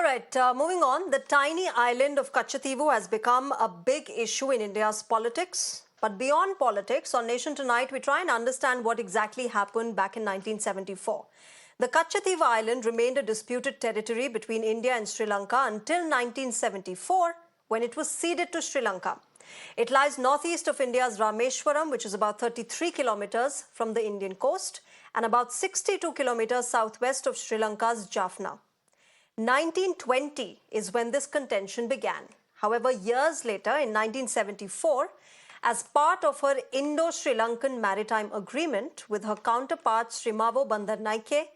right, moving on. The tiny island of Katchatheevu has become a big issue in India's politics. But beyond politics, on Nation Tonight, we try and understand what exactly happened back in 1974. The Katchatheevu Island remained a disputed territory between India and Sri Lanka until 1974, when it was ceded to Sri Lanka. It lies northeast of India's Rameshwaram, which is about 33 kilometers from the Indian coast, and about 62 kilometers southwest of Sri Lanka's Jaffna. 1920 is when this contention began. However, years later, in 1974, as part of her Indo-Sri Lankan Maritime Agreement with her counterpart Srimavo Bandaranaike,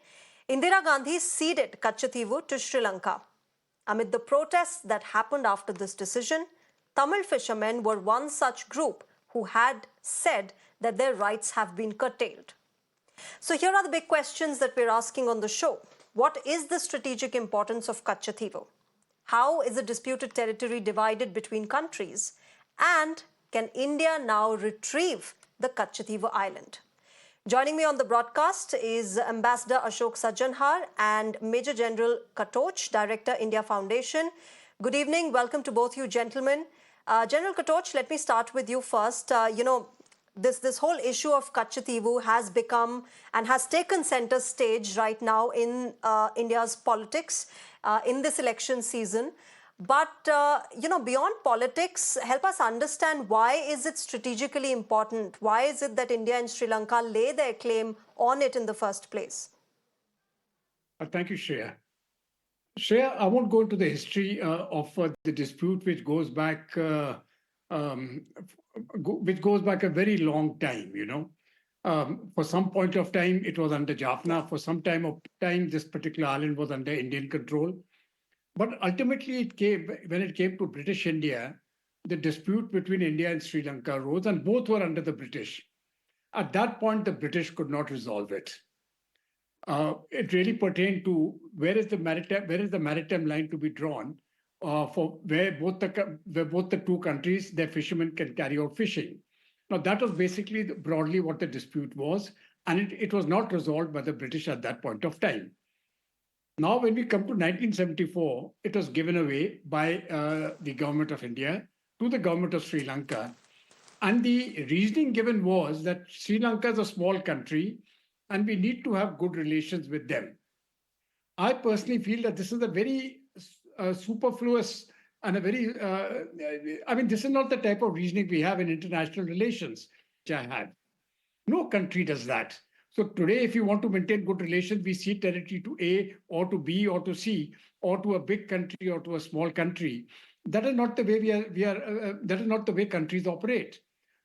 Indira Gandhi ceded Katchatheevu to Sri Lanka. Amid the protests that happened after this decision, Tamil fishermen were one such group who had said that their rights have been curtailed. So here are the big questions that we're asking on the show. What is the strategic importance of Katchatheevu? How is the disputed territory divided between countries? And can India now retrieve the Katchatheevu Island? Joining me on the broadcast is Ambassador Ashok Sajjanhar and Major General Katoch, Director, India Foundation. Good evening. Welcome to both you gentlemen. General Katoch, let me start with you first. This whole issue of Katchatheevu has become and has taken center stage right now in India's politics in this election season. But, beyond politics, help us understand why is it strategically important? Why is it that India and Sri Lanka lay their claim on it in the first place? Thank you, Shreya. Shreya, I won't go into the history of the dispute, which goes back a very long time. For some point of time, it was under Jaffna. For some time, this particular island was under Indian control. But ultimately, when it came to British India, the dispute between India and Sri Lanka arose, and both were under the British. At that point, the British could not resolve it. It really pertained to where is the maritime line to be drawn for where both the two countries, their fishermen can carry out fishing. Now, that was basically broadly what the dispute was, and it was not resolved by the British at that point of time. Now, when we come to 1974, it was given away by the government of India to the government of Sri Lanka. And the reasoning given was that Sri Lanka is a small country and we need to have good relations with them. I personally feel that this is a very superfluous and a very, this is not the type of reasoning we have in international relations, which I have. No country does that. So today, if you want to maintain good relations, we cede territory to A or to B or to C or to a big country or to a small country. That is not the way that is not the way countries operate.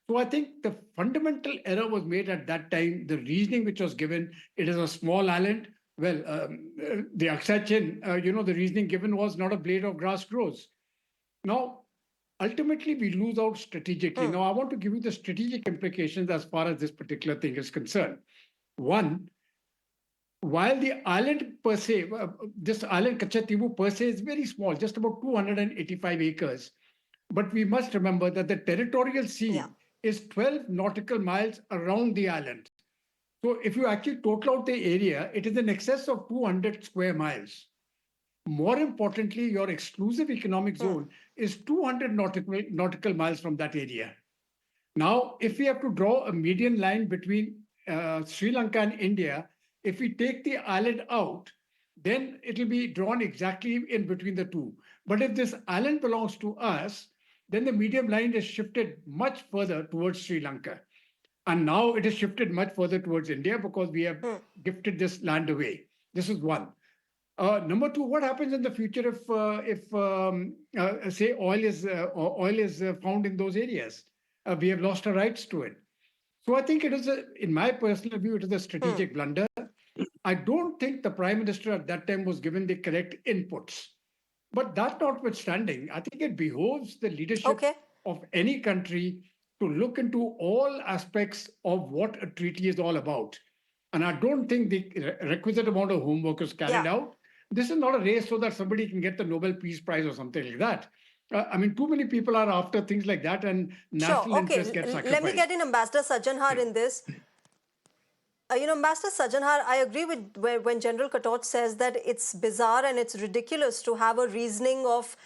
So I think the fundamental error was made at that time. The reasoning which was given, it is a small island. Well, the accusations, the reasoning given was not a blade of grass grows. Now, ultimately, we lose out strategically. Now, I want to give you the strategic implications as far as this particular thing is concerned. One, while the island per se, this island Katchatheevu per se is very small, just about 285 acres. But we must remember that the territorial sea is 12 nautical miles around the island. So if you actually total out the area, it is in excess of 200 square miles. More importantly, your exclusive economic zone is 200 nautical miles from that area. Now, if we have to draw a median line between Sri Lanka and India, if we take the island out, then it will be drawn exactly in between the two. But if this island belongs to us, then the median line is shifted much further towards Sri Lanka. And now it is shifted much further towards India because we have gifted this land away. This is one. Number two, what happens in the future if say oil is found in those areas? We have lost our rights to it. So I think it is, in my personal view, it is a strategic blunder. I don't think the Prime Minister at that time was given the correct inputs. But that notwithstanding, I think it behoves the leadership of any country to look into all aspects of what a treaty is all about. And I don't think the requisite amount of homework is carried out. This is not a race so that somebody can get the Nobel Peace Prize or something like that. Too many people are after things like that and national interest gets sacrificed. Let me get in Ambassador Sajjanhar in this. Ambassador Sajjanhar, I agree with when General Katoch says that it's bizarre and it's ridiculous to have a reasoning of,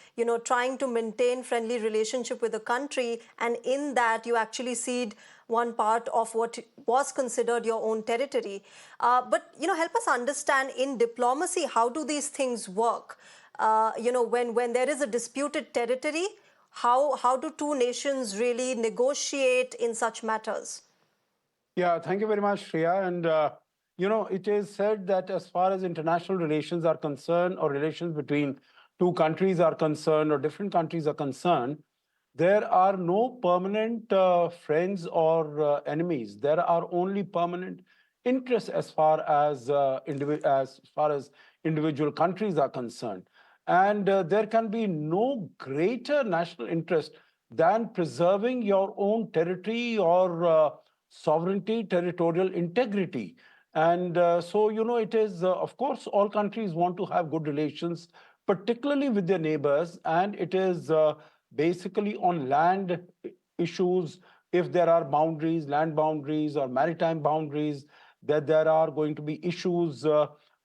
trying to maintain friendly relationship with a country, and in that you actually cede one part of what was considered your own territory. But, help us understand in diplomacy, how do these things work? When there is a disputed territory, how do two nations really negotiate in such matters? Yeah, thank you very much, Shreya. And, it is said that as far as international relations are concerned, or relations between two countries are concerned, or different countries are concerned, there are no permanent friends or enemies. There are only permanent interests as far as individual countries are concerned. And there can be no greater national interest than preserving your own territory or sovereignty, territorial integrity. And so, it is, of course, all countries want to have good relations, particularly with their neighbors. And it is basically on land issues, if there are boundaries, land boundaries or maritime boundaries, that there are going to be issues.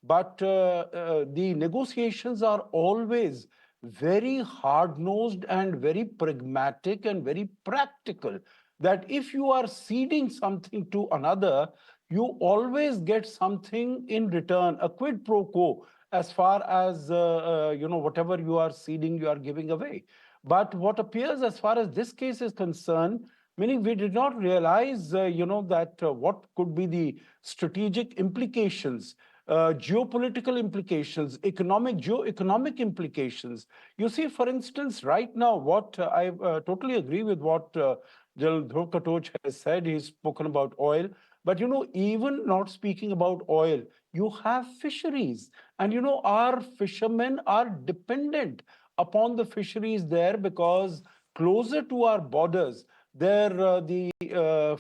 But the negotiations are always very hard-nosed and very pragmatic and very practical, that if you are ceding something to another, you always get something in return, a quid pro quo, as far as, whatever you are ceding, you are giving away. But what appears as far as this case is concerned, meaning we did not realize, that what could be the strategic implications, geopolitical implications, geo-economic implications. You see, for instance, right now, what I totally agree with what General Dhruv Katoch has said. He's spoken about oil. But, even not speaking about oil, you have fisheries. And, our fishermen are dependent upon the fisheries there, because closer to our borders, there the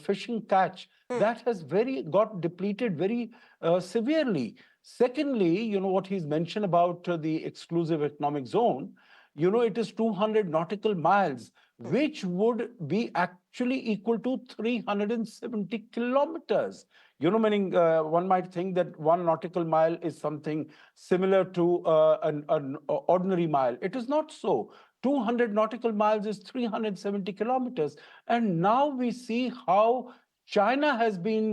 fishing catch, that has got depleted very severely. Secondly, what he's mentioned about the exclusive economic zone, it is 200 nautical miles, which would be actually equal to 370 kilometers. Meaning one might think that 1 nautical mile is something similar to an ordinary mile. It is not so. 200 nautical miles is 370 kilometers. And now we see how China has been,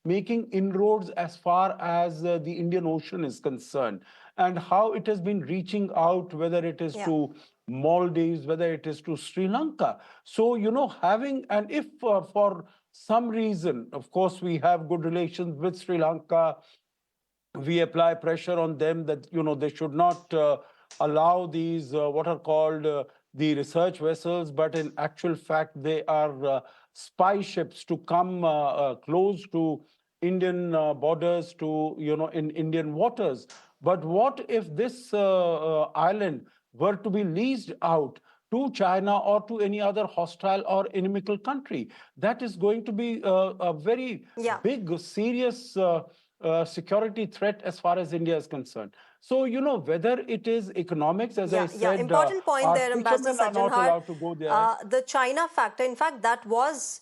making inroads as far as the Indian Ocean is concerned, and how it has been reaching out, whether it is to Maldives, whether it is to Sri Lanka. So, and if for some reason, of course, we have good relations with Sri Lanka, we apply pressure on them that, they should not allow these what are called the research vessels, but in actual fact, they are spy ships to come close to Indian borders, to, in Indian waters. But what if this island were to be leased out to China or to any other hostile or inimical country? That is going to be a very big, serious security threat as far as India is concerned. So, whether it is economics, as I said, important point there, Ambassador fishermen are not Sajjanhar. allowed to go there. The China factor, in fact, that was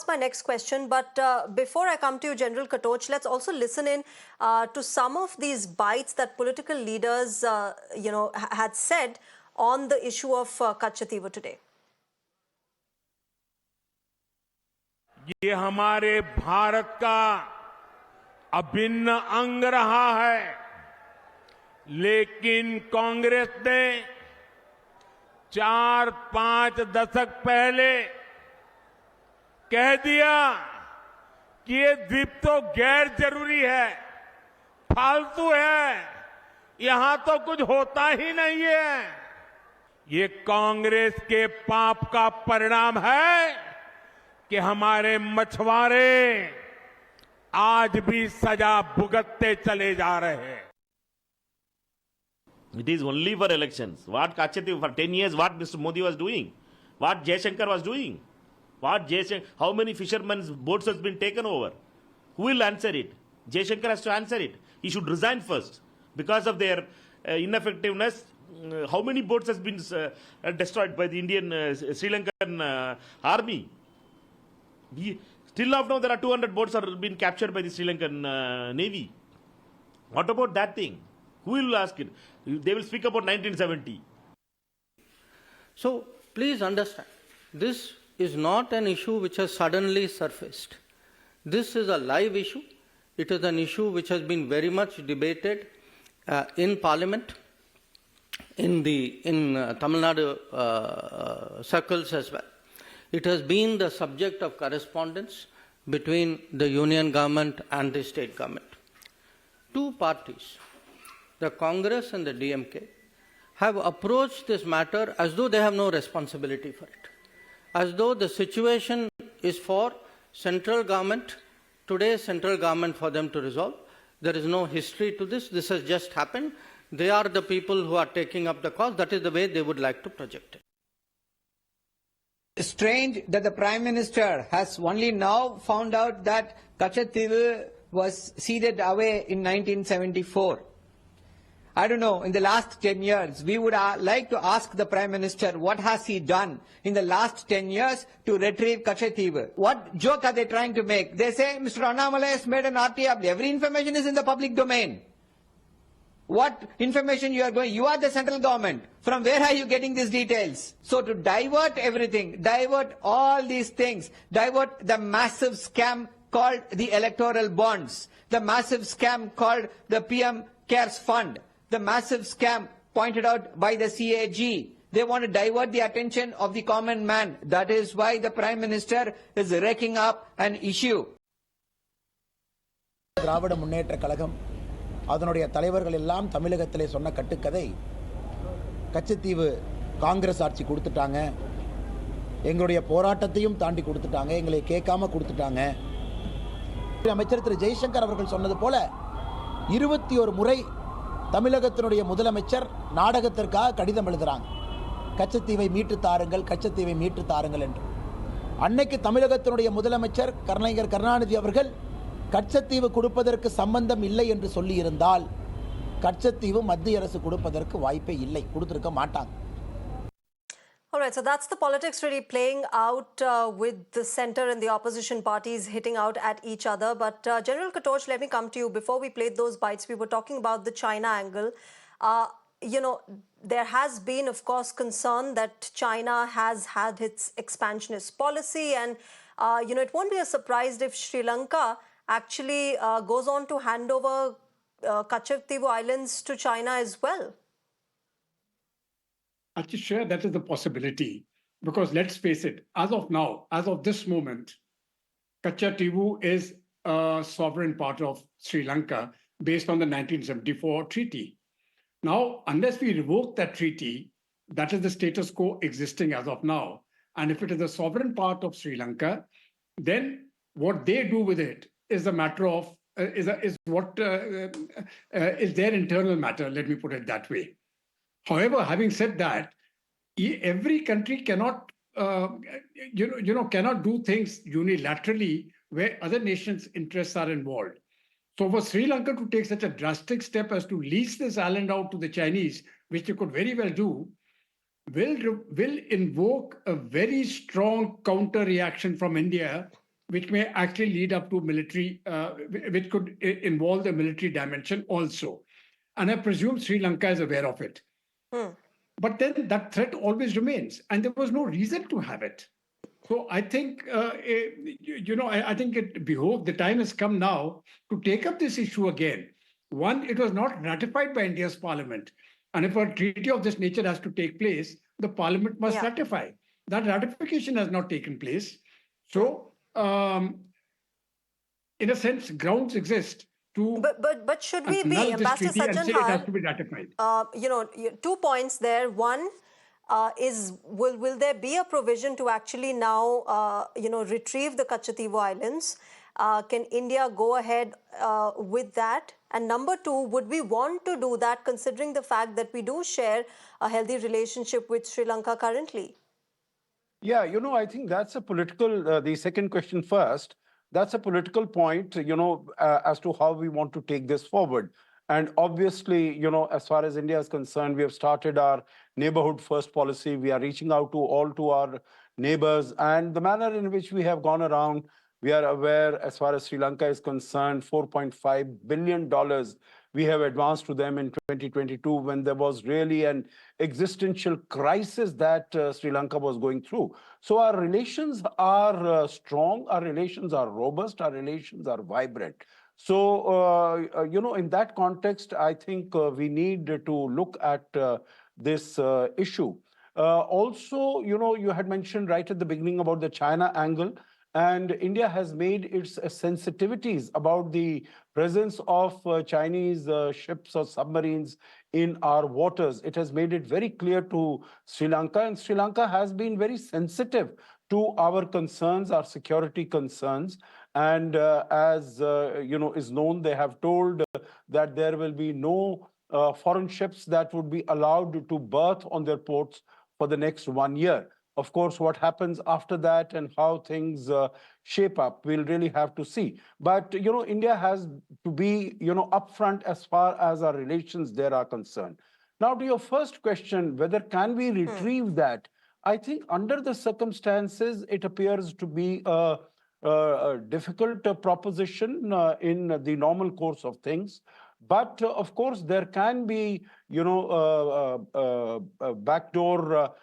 my next question. But before I come to you, General Katoch, let's also listen in to some of these bites that political leaders, had said on the issue of Katchatheevu today. ये हमारे भारत का अभिन्न अंग रहा है, लेकिन कांग्रेस ने 4-5 दशक पहले कह दिया कि ये द्वीप तो गैर जरूरी है, फालतू है, यहां तो कुछ होता ही नहीं है। ये कांग्रेस के पाप का परिणाम है कि हमारे मछुआरे आज भी सजा भुगतते चले जा रहे हैं। It is only for elections. What Katchatheevu for 10 years, what Mr. Modi was doing, what Jaishankar was doing, how many fishermen's boats has been taken over? Who will answer it? Jaishankar has to answer it. He should resign first because of their ineffectiveness. How many boats has been destroyed by the Indian Sri Lankan army? Till now, there are 200 boats are being captured by the Sri Lankan Navy. What about that thing? Who will ask it? They will speak about 1970. So please understand, this is not an issue which has suddenly surfaced. This is a live issue. It is an issue which has been very much debated in Parliament, in Tamil Nadu circles as well. It has been the subject of correspondence between the union government and the state government. Two parties, the Congress and the DMK, have approached this matter as though they have no responsibility for it, as though the situation is for central government, today's central government, for them to resolve. There is no history to this. This has just happened. They are the people who are taking up the cause. That is the way they would like to project it. Strange that the Prime Minister has only now found out that Katchatheevu was ceded away in 1974. I don't know, in the last 10 years, we would like to ask the Prime Minister what has he done in the last 10 years to retrieve Katchatheevu. What joke are they trying to make? They say Mr. Annamalai has made an RTF. Every information is in the public domain. What information you are going? You are the central government. From where are you getting these details? So to divert everything, divert all these things, divert the massive scam called the electoral bonds, the massive scam called the PM Cares Fund, the massive scam pointed out by the CAG. They want to divert the attention of the common man. That is why the Prime Minister is raking up an issue. Dravida Munnetra Kazhagam அதனுடைய தலைவர்கள் எல்லாம் தமிழகத்திலே சொன்ன கட்டுக்கதை, கச்சத்தீவு காங்கிரஸ் ஆட்சி கொடுத்துட்டாங்க, எங்களுடைய போராட்டத்தையும் தாண்டி கொடுத்துட்டாங்க, எங்களை கேட்காம கொடுத்துட்டாங்க. அமைச்சர் திரு ஜெய்சங்கர் அவர்கள் சொன்னது போல 21 முறை தமிழகத்தினுடைய முதலமைச்சர் நாடகத்திற்காக கடிதம் எழுதுறாங்க, கச்சத்தீவை மீட்டு தாருங்கள், கச்சத்தீவை மீட்டு தாருங்கள் என்று. அன்னைக்கு தமிழகத்தினுடைய முதலமைச்சர் கலைஞர் கருணாநிதி அவர்கள் கச்சத்தீவு கொடுப்பதற்கு சம்பந்தம் இல்லை என்று சொல்லி இருந்தால் கச்சத்தீவு மத்திய அரசு கொடுப்பதற்கு வாய்ப்பே இல்லை, கொடுத்திருக்க மாட்டாங்க. All right, so that's the politics really playing out with the centre and the opposition parties hitting out at each other. But General Katoch, let me come to you. Before we played those bites, we were talking about the China angle. You know, there has been, of course, concern that China has had its expansionist policy. And, you know, it won't be a surprise if Sri Lanka actually goes on to hand over Katchatheevu Islands to China as well. Actually, Shreya, that is the possibility. Because let's face it, as of now, as of this moment, Katchatheevu is a sovereign part of Sri Lanka based on the 1974 treaty. Now, unless we revoke that treaty, that is the status quo existing as of now. And if it is a sovereign part of Sri Lanka, then what they do with it is a matter of, is their internal matter, let me put it that way. However, having said that, every country cannot, cannot do things unilaterally where other nations' interests are involved. So for Sri Lanka to take such a drastic step as to lease this island out to the Chinese, which they could very well do, will invoke a very strong counter reaction from India, which may actually lead up to military, which could involve the military dimension also. And I presume Sri Lanka is aware of it. But then that threat always remains, and there was no reason to have it. So I think, I think it behoves, the time has come now to take up this issue again. One, it was not ratified by India's parliament. And if a treaty of this nature has to take place, the parliament must ratify. That ratification has not taken place. So, in a sense, grounds exist to. But should we be, Ambassador Sajjanhar? It has to be ratified. 2 points there. One is, will there be a provision to actually now, retrieve the Katchatheevu Islands? Can India go ahead with that? And number two, would we want to do that considering the fact that we do share a healthy relationship with Sri Lanka currently? Yeah, I think that's a political, the second question first, that's a political point, as to how we want to take this forward. And obviously, as far as India is concerned, we have started our neighborhood first policy. We are reaching out to all our neighbors, and the manner in which we have gone around We are aware, as far as Sri Lanka is concerned, $4.5 billion we have advanced to them in 2022 when there was really an existential crisis that Sri Lanka was going through. So our relations are strong, our relations are robust, our relations are vibrant. So, in that context, I think we need to look at this issue. Also, you had mentioned right at the beginning about the China angle, and India has made its sensitivities about the presence of Chinese ships or submarines in our waters. It has made it very clear to Sri Lanka, and Sri Lanka has been very sensitive to our concerns, our security concerns. And as is known, they have told that there will be no foreign ships that would be allowed to berth on their ports for the next 1 year. Of course, what happens after that and how things shape up, we'll really have to see. But, India has to be, upfront as far as our relations there are concerned. Now, to your first question, whether can we retrieve that? I think under the circumstances, it appears to be a difficult proposition in the normal course of things. But of course, there can be, backdoor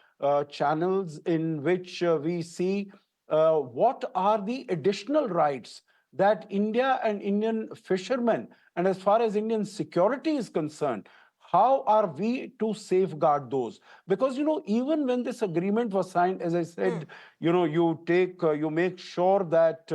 channels in which we see what are the additional rights that India and Indian fishermen, and as far as Indian security is concerned, how are we to safeguard those? Because, even when this agreement was signed, as I said, you make sure that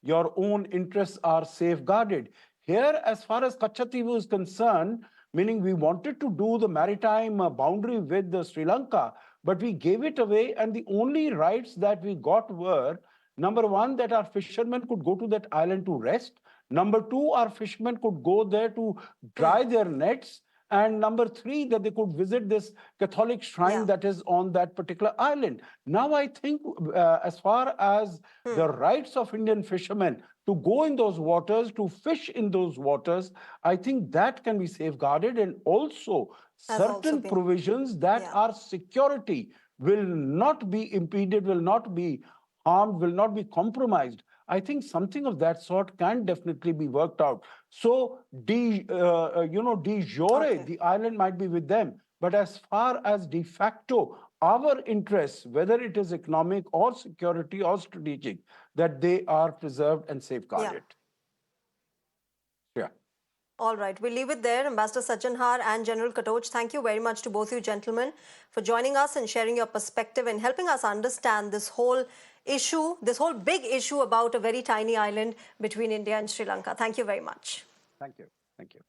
your own interests are safeguarded. Here, as far as Katchatheevu is concerned, meaning we wanted to do the maritime boundary with Sri Lanka, but we gave it away, and the only rights that we got were, number one, that our fishermen could go to that island to rest. Number two, our fishermen could go there to dry their nets. And number three, that they could visit this Catholic shrine that is on that particular island. Now, I think as far as the rights of Indian fishermen to go in those waters, to fish in those waters, I think that can be safeguarded. And also certain provisions that our security will not be impeded, will not be harmed, will not be compromised. I think something of that sort can definitely be worked out. So, de jure, the island might be with them. But as far as de facto, our interests, whether it is economic or security or strategic, that they are preserved and safeguarded. Yeah. All right, we'll leave it there. Ambassador Sajjanhar and General Katoch, thank you very much to both you gentlemen for joining us and sharing your perspective and helping us understand this whole issue, this whole big issue about a very tiny island between India and Sri Lanka. Thank you very much. Thank you. Thank you.